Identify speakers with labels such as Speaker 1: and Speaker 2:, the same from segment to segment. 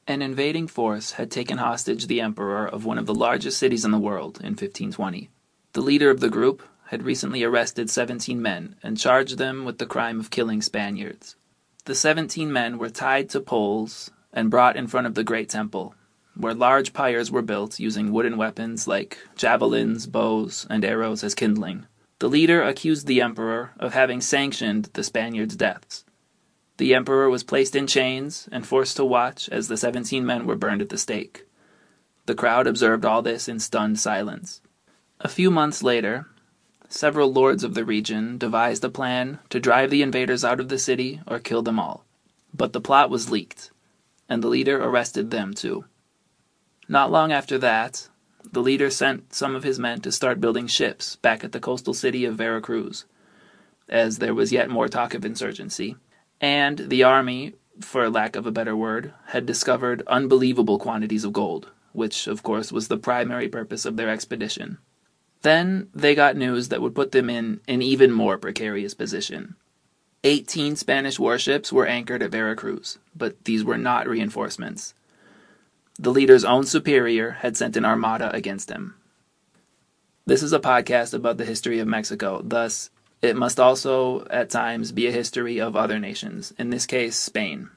Speaker 1: An invading force had taken hostage the emperor of one of the largest cities in the world in 1520. The leader of the group had recently arrested 17 men and charged them with the crime of killing Spaniards. The 17 men were tied to poles and brought in front of the Great Temple, where large pyres were built using wooden weapons like javelins, bows, and arrows as kindling. The leader accused the emperor of having sanctioned the Spaniards' deaths. The emperor was placed in chains and forced to watch as the 17 men were burned at the stake. The crowd observed all this in stunned silence. A few months later, several lords of the region devised a plan to drive the invaders out of the city or kill them all. But the plot was leaked, and the leader arrested them too. Not long after that, the leader sent some of his men to start building ships back at the coastal city of Veracruz, as there was yet more talk of insurgency. And the army, for lack of a better word, had discovered unbelievable quantities of gold, which, of course, was the primary purpose of their expedition. Then they got news that would put them in an even more precarious position. 18 Spanish warships were anchored at Veracruz, but these were not reinforcements. The leader's own superior had sent an armada against him. This is a podcast about the history of Mexico, thus it must also, at times, be a history of other nations, in this case, Spain.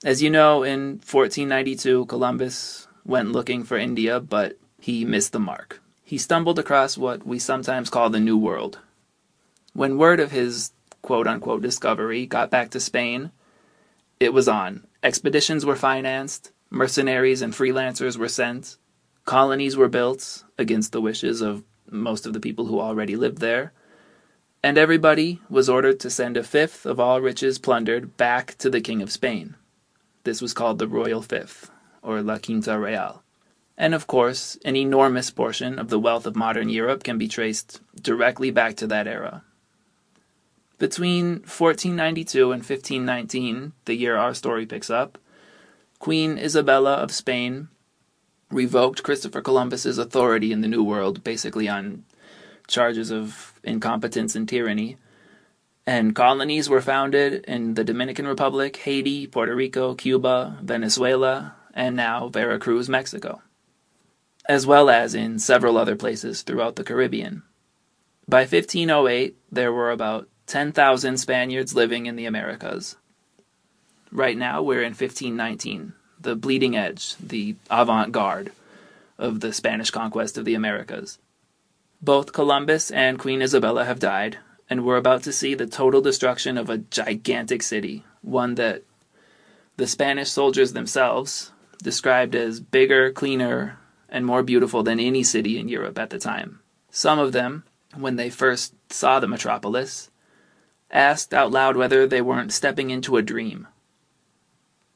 Speaker 1: As you know, in 1492, Columbus went looking for India, but he missed the mark. He stumbled across what we sometimes call the New World. When word of his quote-unquote discovery got back to Spain, it was on. Expeditions were financed, mercenaries and freelancers were sent, colonies were built against the wishes of most of the people who already lived there, and everybody was ordered to send a fifth of all riches plundered back to the King of Spain. This was called the Royal Fifth, or La Quinta Real. And of course, an enormous portion of the wealth of modern Europe can be traced directly back to that era. Between 1492 and 1519, the year our story picks up, Queen Isabella of Spain revoked Christopher Columbus's authority in the New World, basically on charges of incompetence and tyranny, and colonies were founded in the Dominican Republic, Haiti, Puerto Rico, Cuba, Venezuela, and now Veracruz, Mexico, as well as in several other places throughout the Caribbean. By 1508, there were about 10,000 Spaniards living in the Americas. Right now, we're in 1519, the bleeding edge, the avant-garde of the Spanish conquest of the Americas. Both Columbus and Queen Isabella have died, and we're about to see the total destruction of a gigantic city, one that the Spanish soldiers themselves described as bigger, cleaner, and more beautiful than any city in Europe at the time. Some of them, when they first saw the metropolis, asked out loud whether they weren't stepping into a dream.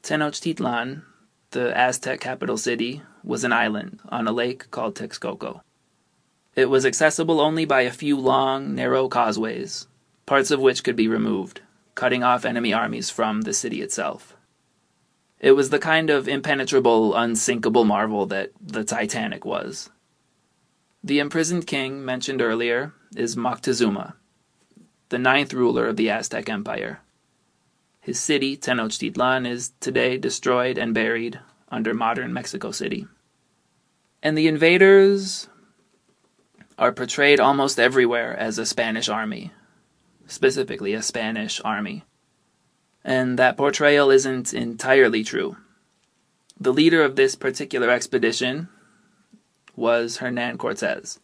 Speaker 1: Tenochtitlan, the Aztec capital city, was an island on a lake called Texcoco. It was accessible only by a few long, narrow causeways, parts of which could be removed, cutting off enemy armies from the city itself. It was the kind of impenetrable, unsinkable marvel that the Titanic was. The imprisoned king mentioned earlier is Moctezuma, the 9th ruler of the Aztec Empire. His city, Tenochtitlan, is today destroyed and buried under modern Mexico City. And the invaders are portrayed almost everywhere as a Spanish army, specifically a Spanish army. And that portrayal isn't entirely true. The leader of this particular expedition was Hernán Cortés.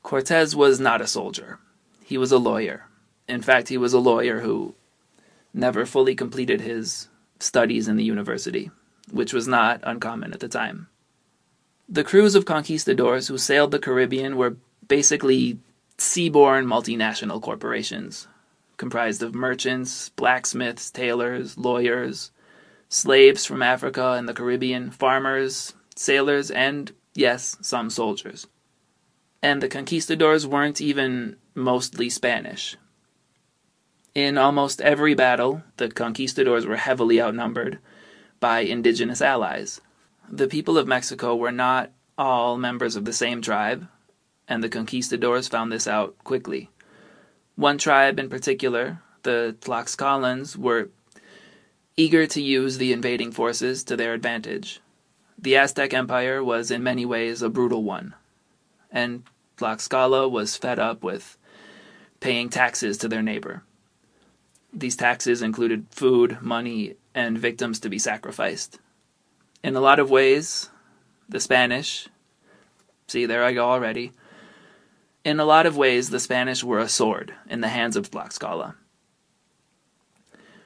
Speaker 1: Cortés was not a soldier. He was a lawyer. In fact, he was a lawyer who never fully completed his studies in the university, which was not uncommon at the time. The crews of conquistadors who sailed the Caribbean were basically seaborne multinational corporations, comprised of merchants, blacksmiths, tailors, lawyers, slaves from Africa and the Caribbean, farmers, sailors, and, yes, some soldiers. And the conquistadors weren't even mostly Spanish. In almost every battle, the conquistadors were heavily outnumbered by indigenous allies. The people of Mexico were not all members of the same tribe, and the conquistadors found this out quickly. One tribe in particular, the Tlaxcalans, were eager to use the invading forces to their advantage. The Aztec Empire was in many ways a brutal one, and Tlaxcala was fed up with paying taxes to their neighbor. These taxes included food, money, and victims to be sacrificed. In a lot of ways, the Spanish, see, there I go already. In a lot of ways, the Spanish were a sword in the hands of Tlaxcala,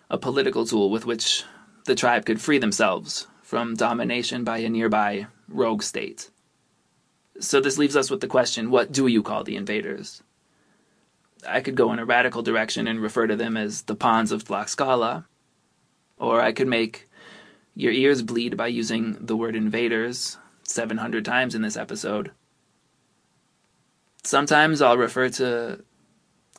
Speaker 1: a political tool with which the tribe could free themselves from domination by a nearby rogue state. So this leaves us with the question, what do you call the invaders? I could go in a radical direction and refer to them as the pawns of Tlaxcala, or I could make your ears bleed by using the word invaders 700 times in this episode. Sometimes I'll refer to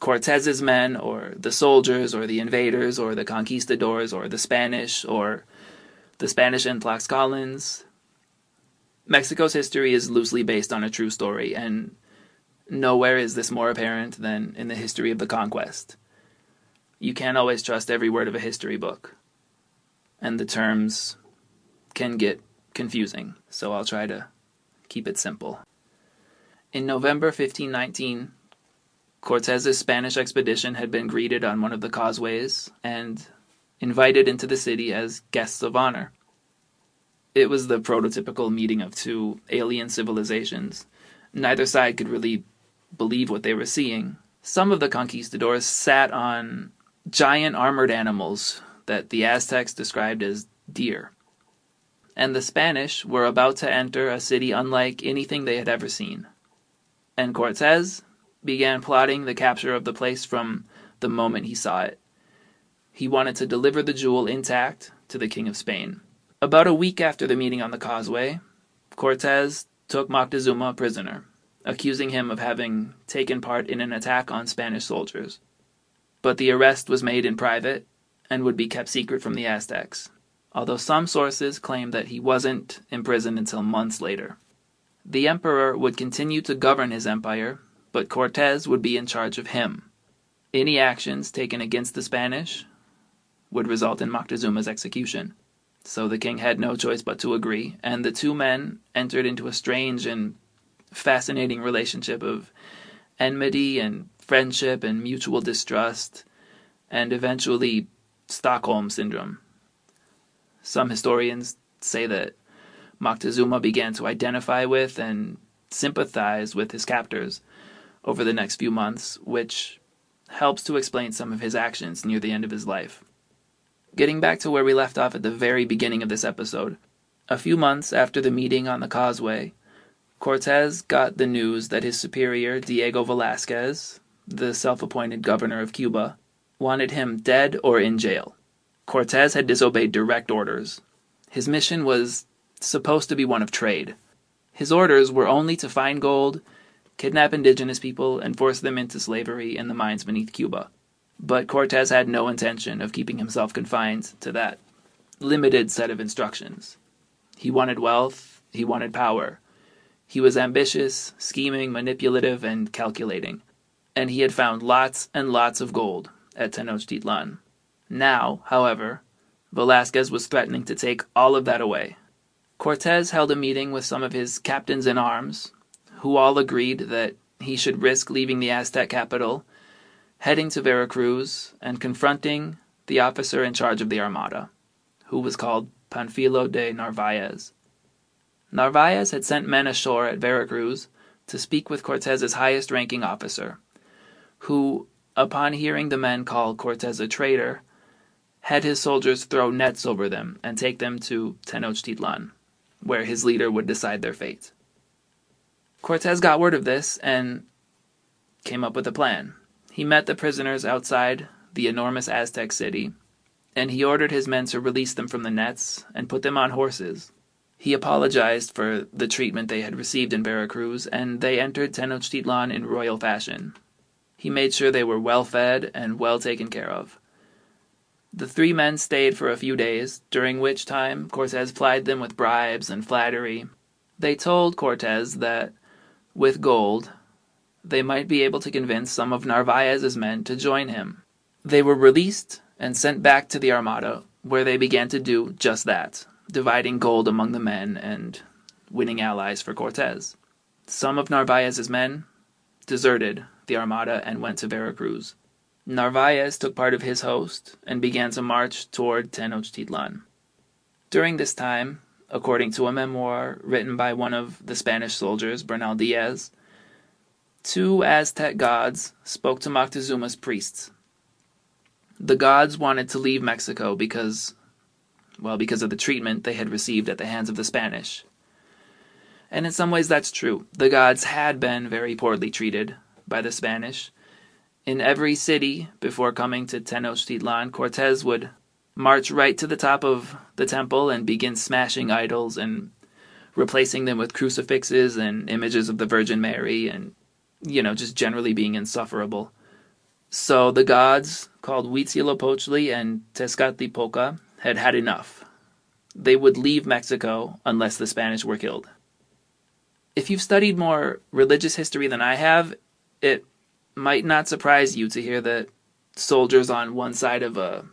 Speaker 1: Cortez's men, or the soldiers, or the invaders, or the conquistadors, or the Spanish and Tlaxcalans. Mexico's history is loosely based on a true story, and nowhere is this more apparent than in the history of the conquest. You can't always trust every word of a history book, and the terms can get confusing, so I'll try to keep it simple. In November 1519, Cortez's Spanish expedition had been greeted on one of the causeways and invited into the city as guests of honor. It was the prototypical meeting of two alien civilizations. Neither side could really believe what they were seeing. Some of the conquistadors sat on giant armored animals that the Aztecs described as deer. And the Spanish were about to enter a city unlike anything they had ever seen. And Cortez began plotting the capture of the place from the moment he saw it. He wanted to deliver the jewel intact to the King of Spain. About a week after the meeting on the causeway, Cortez took Moctezuma prisoner, accusing him of having taken part in an attack on Spanish soldiers. But the arrest was made in private and would be kept secret from the Aztecs, although some sources claim that he wasn't imprisoned until months later. The emperor would continue to govern his empire, but Cortez would be in charge of him. Any actions taken against the Spanish would result in Moctezuma's execution. So the king had no choice but to agree, and the two men entered into a strange and fascinating relationship of enmity and friendship and mutual distrust, and eventually Stockholm Syndrome. Some historians say that Moctezuma began to identify with and sympathize with his captors over the next few months, which helps to explain some of his actions near the end of his life. Getting back to where we left off at the very beginning of this episode, a few months after the meeting on the causeway, Cortez got the news that his superior, Diego Velázquez, the self-appointed governor of Cuba, wanted him dead or in jail. Cortez had disobeyed direct orders. His mission was supposed to be one of trade. His orders were only to find gold, kidnap indigenous people, and force them into slavery in the mines beneath Cuba. But Cortez had no intention of keeping himself confined to that limited set of instructions. He wanted wealth, he wanted power. He was ambitious, scheming, manipulative, and calculating. And he had found lots and lots of gold at Tenochtitlan. Now, however, Velázquez was threatening to take all of that away. Cortez held a meeting with some of his captains-in-arms, who all agreed that he should risk leaving the Aztec capital, heading to Veracruz, and confronting the officer in charge of the Armada, who was called Panfilo de Narvaez. Narvaez had sent men ashore at Veracruz to speak with Cortez's highest-ranking officer, who, upon hearing the men call Cortez a traitor, had his soldiers throw nets over them and take them to Tenochtitlan, where his leader would decide their fate. Cortez got word of this and came up with a plan. He met the prisoners outside the enormous Aztec city, and he ordered his men to release them from the nets and put them on horses. He apologized for the treatment they had received in Veracruz, and they entered Tenochtitlan in royal fashion. He made sure they were well fed and well taken care of. The three men stayed for a few days, during which time Cortez plied them with bribes and flattery. They told Cortez that, with gold, they might be able to convince some of Narvaez's men to join him. They were released and sent back to the Armada where they began to do just that, dividing gold among the men and winning allies for Cortez. Some of Narvaez's men deserted the Armada and went to Veracruz. Narvaez took part of his host and began to march toward Tenochtitlan. During this time, according to a memoir written by one of the Spanish soldiers, Bernal Diaz, 2 Aztec gods spoke to Moctezuma's priests. The gods wanted to leave Mexico because of the treatment they had received at the hands of the Spanish. And in some ways that's true. The gods had been very poorly treated by the Spanish. In every city before coming to Tenochtitlan, Cortez would march right to the top of the temple and begin smashing idols and replacing them with crucifixes and images of the Virgin Mary and, just generally being insufferable. So the gods, called Huitzilopochtli and Tezcatlipoca, had had enough. They would leave Mexico unless the Spanish were killed. If you've studied more religious history than I have, it might not surprise you to hear that soldiers on one side of a,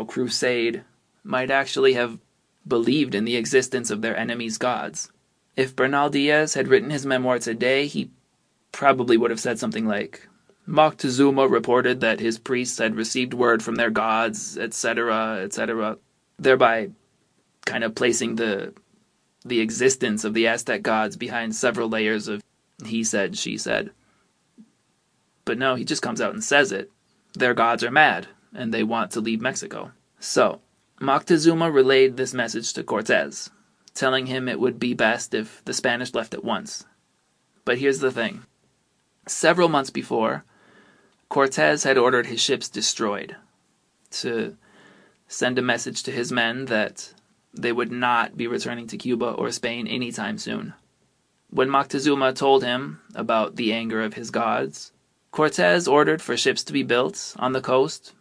Speaker 1: crusade might actually have believed in the existence of their enemies' gods. If Bernal Diaz had written his memoir today, he probably would have said something like, Moctezuma reported that his priests had received word from their gods, etc., etc., thereby kind of placing the existence of the Aztec gods behind several layers of he said, she said. But no, he just comes out and says it. Their gods are mad, and they want to leave Mexico. So, Moctezuma relayed this message to Cortez, telling him it would be best if the Spanish left at once. But here's the thing. Several months before, Cortez had ordered his ships destroyed to send a message to his men that they would not be returning to Cuba or Spain anytime soon. When Moctezuma told him about the anger of his gods, Cortez ordered for ships to be built on the coast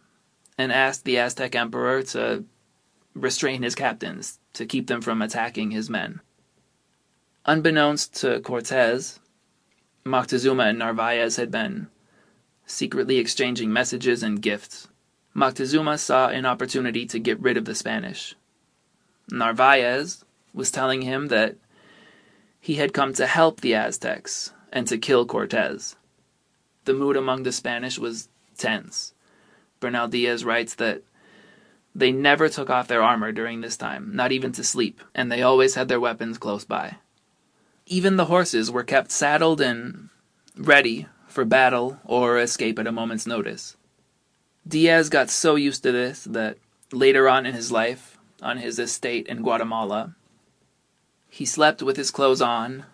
Speaker 1: and asked the Aztec emperor to restrain his captains to keep them from attacking his men. Unbeknownst to Cortez, Moctezuma and Narvaez had been secretly exchanging messages and gifts. Moctezuma saw an opportunity to get rid of the Spanish. Narvaez was telling him that he had come to help the Aztecs and to kill Cortez. The mood among the Spanish was tense. Bernal Diaz writes that they never took off their armor during this time, not even to sleep, and they always had their weapons close by. Even the horses were kept saddled and ready for battle or escape at a moment's notice. Diaz got so used to this that later on in his life, on his estate in Guatemala, he slept with his clothes on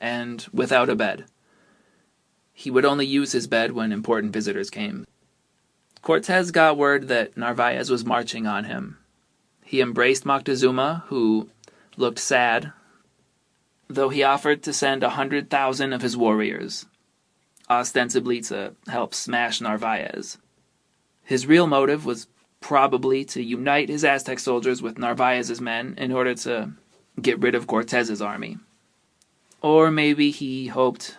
Speaker 1: and without a bed. He would only use his bed when important visitors came. Cortez got word that Narvaez was marching on him. He embraced Moctezuma, who looked sad, though he offered to send 100,000 of his warriors, ostensibly to help smash Narvaez. His real motive was probably to unite his Aztec soldiers with Narvaez's men in order to get rid of Cortez's army. Or maybe he hoped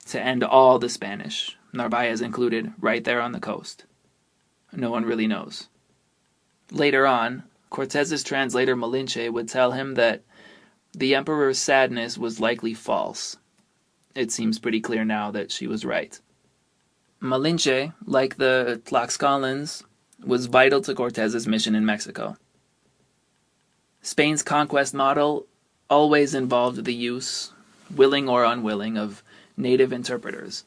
Speaker 1: to end all the Spanish, Narvaez included, right there on the coast. No one really knows. Later on, Cortez's translator Malinche would tell him that the emperor's sadness was likely false. It seems pretty clear now that she was right. Malinche, like the Tlaxcalans, was vital to Cortez's mission in Mexico. Spain's conquest model always involved the use, willing or unwilling, of native interpreters.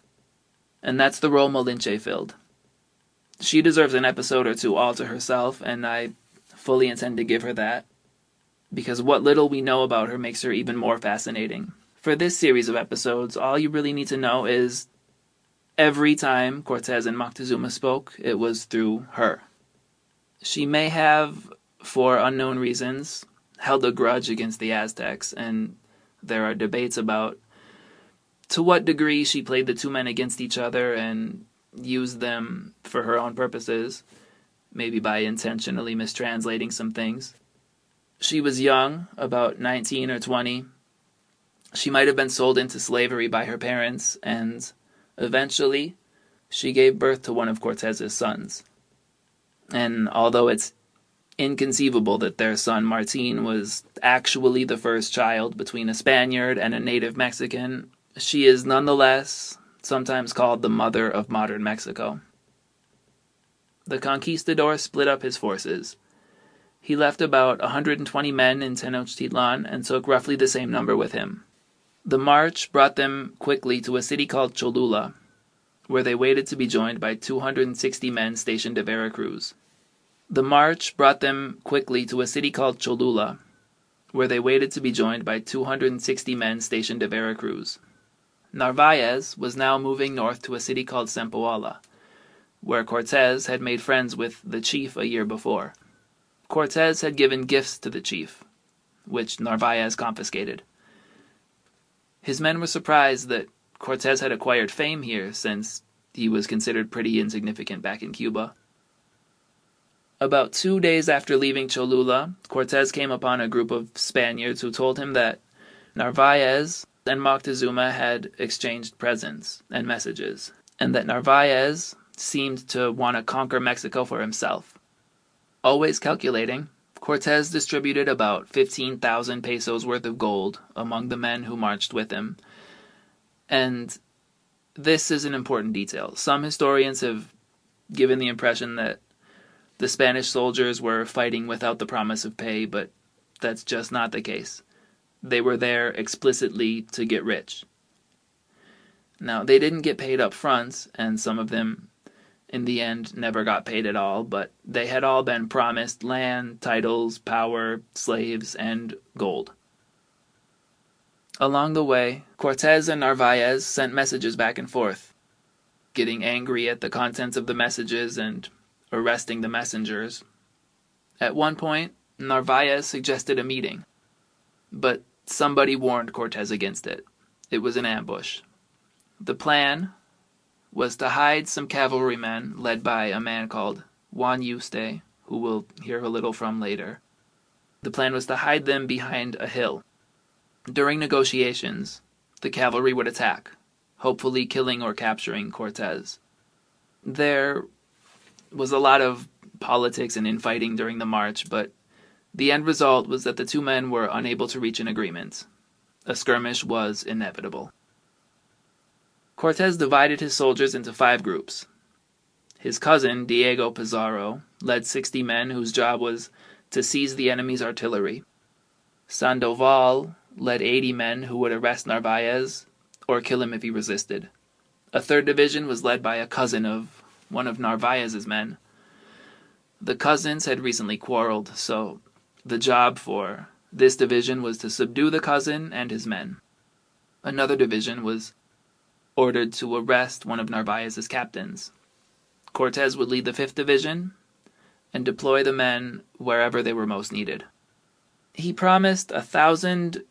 Speaker 1: And that's the role Malinche filled. She deserves an episode or two all to herself, and I fully intend to give her that, because what little we know about her makes her even more fascinating. For this series of episodes, all you really need to know is every time Cortez and Moctezuma spoke, it was through her. She may have, for unknown reasons, held a grudge against the Aztecs, and there are debates about to what degree she played the two men against each other and used them for her own purposes, maybe by intentionally mistranslating some things. She was young, about 19 or 20. She might have been sold into slavery by her parents, and eventually she gave birth to one of Cortez's sons. And although it's inconceivable that their son Martin was actually the first child between a Spaniard and a native Mexican, she is nonetheless sometimes called the mother of modern Mexico. The conquistador split up his forces. He left about 120 men in Tenochtitlan and took roughly the same number with him. The march brought them quickly to a city called Cholula, where they waited to be joined by 260 men stationed at Veracruz. The march brought them quickly to a city called Cholula, where they waited to be joined by 260 men stationed at Veracruz. Narvaez was now moving north to a city called Zempoala, where Cortez had made friends with the chief a year before. Cortez had given gifts to the chief, which Narvaez confiscated. His men were surprised that Cortez had acquired fame here, since he was considered pretty insignificant back in Cuba. About 2 days after leaving Cholula, Cortez came upon a group of Spaniards who told him that Narvaez and Moctezuma had exchanged presents and messages, and that Narvaez seemed to want to conquer Mexico for himself. Always calculating, Cortez distributed about 15,000 pesos worth of gold among the men who marched with him. And this is an important detail. Some historians have given the impression that the Spanish soldiers were fighting without the promise of pay, but that's just not the case. They were there explicitly to get rich. Now, they didn't get paid up front, and some of them in the end never got paid at all, but they had all been promised land, titles, power, slaves, and gold. Along the way, Cortez and Narvaez sent messages back and forth, getting angry at the contents of the messages and arresting the messengers. At one point, Narvaez suggested a meeting, but somebody warned Cortez against it. It was an ambush. The plan was to hide some cavalrymen led by a man called Juan Yuste, who we'll hear a little from later. The plan was to hide them behind a hill. During negotiations, the cavalry would attack, hopefully killing or capturing Cortez. There was a lot of politics and infighting during the march, but the end result was that the two men were unable to reach an agreement. A skirmish was inevitable. Cortez divided his soldiers into 5 groups. His cousin, Diego Pizarro, led 60 men whose job was to seize the enemy's artillery. Sandoval led 80 men who would arrest Narvaez or kill him if he resisted. A 3rd division was led by a cousin of one of Narvaez's men. The cousins had recently quarreled, so the job for this division was to subdue the cousin and his men. Another division was ordered to arrest one of Narvaez's captains. Cortez would lead the 5th division and deploy the men wherever they were most needed. He promised 1,000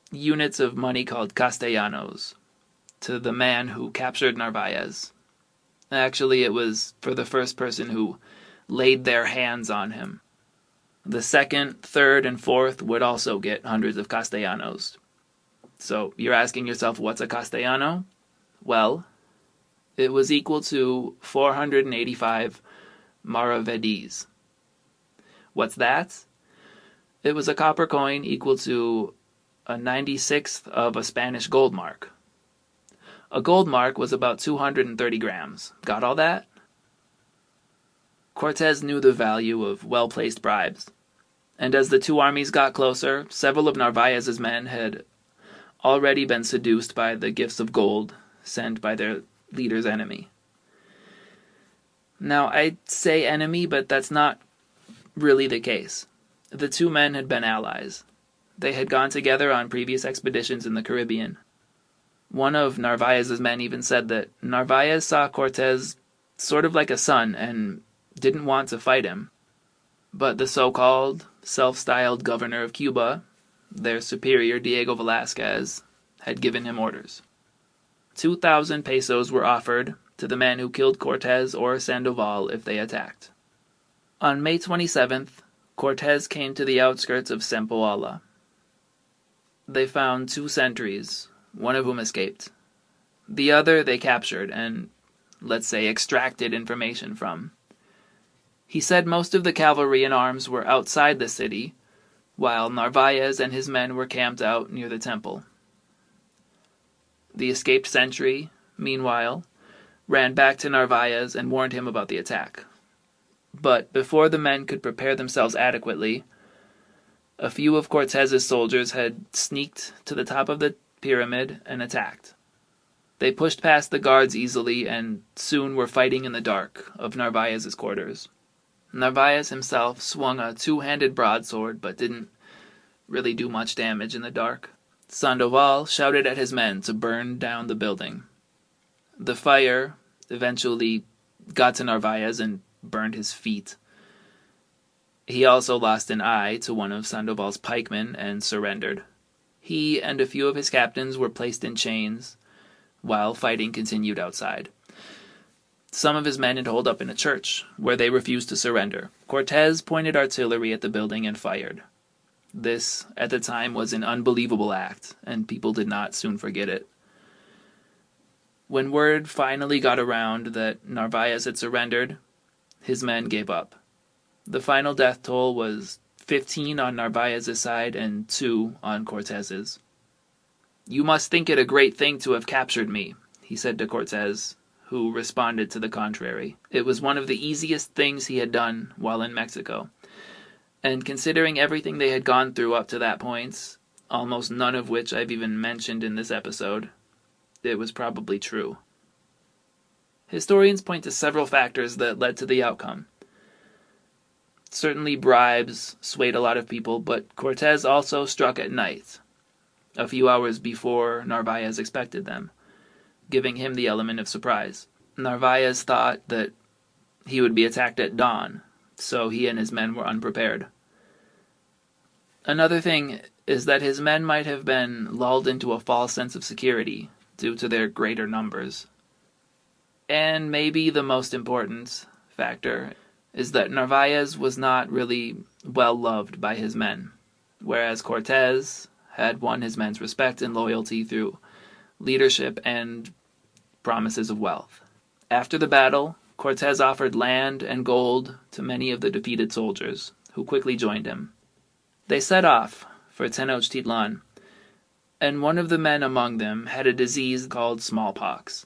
Speaker 1: units of money called castellanos to the man who captured Narvaez. Actually, it was for the first person who laid their hands on him. The 2nd, 3rd, and 4th would also get hundreds of castellanos. So you're asking yourself, what's a castellano? Well, it was equal to 485 maravedis. What's that? It was a copper coin equal to a 96th of a Spanish gold mark. A gold mark was about 230 grams. Got all that? Cortez knew the value of well-placed bribes, and as the two armies got closer, several of Narvaez's men had already been seduced by the gifts of gold sent by their leader's enemy. Now, I say enemy, but that's not really the case. The two men had been allies. They had gone together on previous expeditions in the Caribbean. One of Narvaez's men even said that Narvaez saw Cortez sort of like a son and didn't want to fight him. But the so-called, self-styled governor of Cuba, their superior Diego Velázquez, had given him orders. 2,000 pesos were offered to the man who killed Cortez or Sandoval if they attacked. On May 27th, Cortez came to the outskirts of Zempoala. They found 2 sentries, one of whom escaped. The other they captured and, let's say, extracted information from. He said most of the cavalry and arms were outside the city, while Narvaez and his men were camped out near the temple. The escaped sentry, meanwhile, ran back to Narvaez and warned him about the attack. But before the men could prepare themselves adequately, a few of Cortez's soldiers had sneaked to the top of the pyramid and attacked. They pushed past the guards easily and soon were fighting in the dark of Narvaez's quarters. Narvaez himself swung a two-handed broadsword but didn't really do much damage in the dark. Sandoval shouted at his men to burn down the building. The fire eventually got to Narvaez and burned his feet. He also lost an eye to one of Sandoval's pikemen and surrendered. He and a few of his captains were placed in chains, while fighting continued outside. Some of his men had holed up in a church, where they refused to surrender. Cortez pointed artillery at the building and fired. This, at the time, was an unbelievable act, and people did not soon forget it. When word finally got around that Narvaez had surrendered, his men gave up. The final death toll was 15 on Narvaez's side and 2 on Cortez's. "You must think it a great thing to have captured me," he said to Cortez, who responded to the contrary. It was one of the easiest things he had done while in Mexico, and considering everything they had gone through up to that point, almost none of which I've even mentioned in this episode, it was probably true. Historians point to several factors that led to the outcome. Certainly bribes swayed a lot of people, but Cortez also struck at night, a few hours before Narvaez expected them, giving him the element of surprise. Narvaez thought that he would be attacked at dawn, so he and his men were unprepared. Another thing is that his men might have been lulled into a false sense of security due to their greater numbers. And maybe the most important factor is that Narvaez was not really well loved by his men, whereas Cortez had won his men's respect and loyalty through leadership and promises of wealth. After the battle, Cortez offered land and gold to many of the defeated soldiers, who quickly joined him. They set off for Tenochtitlan, and one of the men among them had a disease called smallpox.